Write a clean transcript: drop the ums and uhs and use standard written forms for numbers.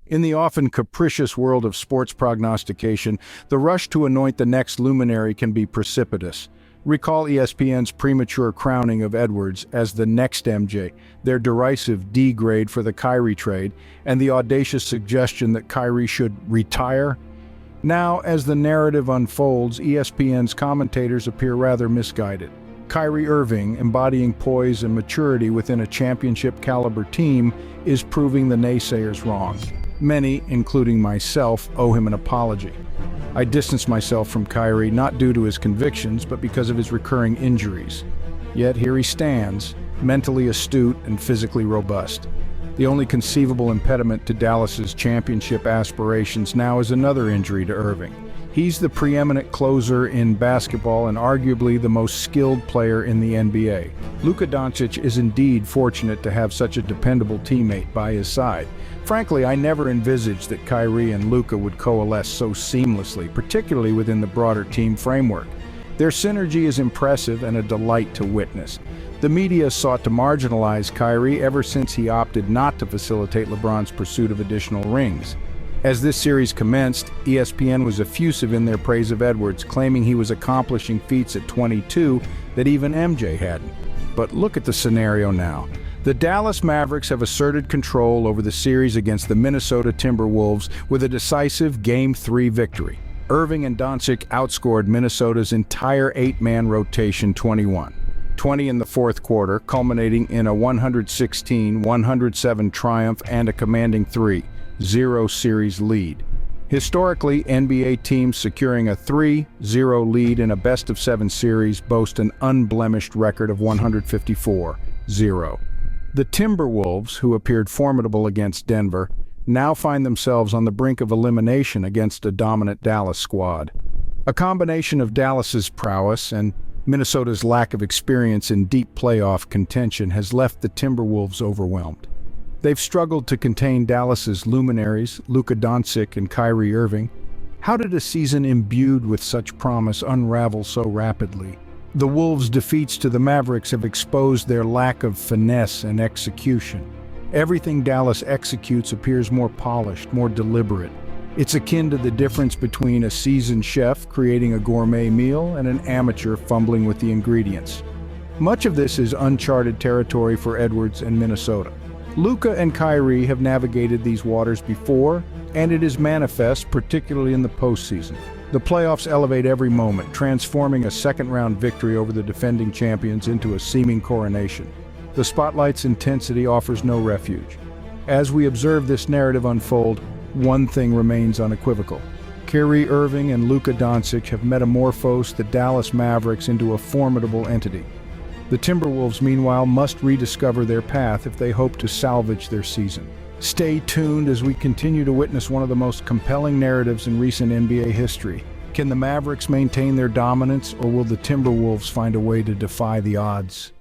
In the often capricious world of sports prognostication, the rush to anoint the next luminary can be precipitous. Recall ESPN's premature crowning of Edwards as the next MJ, their derisive D grade for the Kyrie trade, and the audacious suggestion that Kyrie should retire. Now, as the narrative unfolds, ESPN's commentators appear rather misguided. Kyrie Irving, embodying poise and maturity within a championship-caliber team, is proving the naysayers wrong. Many, including myself, owe him an apology. I distance myself from Kyrie not due to his convictions, but because of his recurring injuries. Yet here he stands, mentally astute and physically robust. The only conceivable impediment to Dallas's championship aspirations now is another injury to Irving. He's the preeminent closer in basketball and arguably the most skilled player in the NBA. Luka Doncic is indeed fortunate to have such a dependable teammate by his side. Frankly, I never envisaged that Kyrie and Luka would coalesce so seamlessly, particularly within the broader team framework. Their synergy is impressive and a delight to witness. The media sought to marginalize Kyrie ever since he opted not to facilitate LeBron's pursuit of additional rings. As this series commenced, ESPN was effusive in their praise of Edwards, claiming he was accomplishing feats at 22 that even MJ hadn't. But look at the scenario now. The Dallas Mavericks have asserted control over the series against the Minnesota Timberwolves with a decisive Game 3 victory. Irving and Doncic outscored Minnesota's entire 8-man rotation 21-20 in the fourth quarter, culminating in a 116-107 triumph and a commanding 3-0 series lead. Historically, NBA teams securing a 3-0 lead in a best-of-7 series boast an unblemished record of 154-0. The Timberwolves, who appeared formidable against Denver, now find themselves on the brink of elimination against a dominant Dallas squad. A combination of Dallas's prowess and Minnesota's lack of experience in deep playoff contention has left the Timberwolves overwhelmed. They've struggled to contain Dallas's luminaries, Luka Doncic and Kyrie Irving. How did a season imbued with such promise unravel so rapidly? The Wolves' defeats to the Mavericks have exposed their lack of finesse and execution. Everything Dallas executes appears more polished, more deliberate. It's akin to the difference between a seasoned chef creating a gourmet meal and an amateur fumbling with the ingredients. Much of this is uncharted territory for Edwards and Minnesota. Luka and Kyrie have navigated these waters before, and it is manifest, particularly in the postseason. The playoffs elevate every moment, transforming a second-round victory over the defending champions into a seeming coronation. The spotlight's intensity offers no refuge. As we observe this narrative unfold, one thing remains unequivocal. Kyrie Irving and Luka Doncic have metamorphosed the Dallas Mavericks into a formidable entity. The Timberwolves, meanwhile, must rediscover their path if they hope to salvage their season. Stay tuned as we continue to witness one of the most compelling narratives in recent NBA history. Can the Mavericks maintain their dominance, or will the Timberwolves find a way to defy the odds?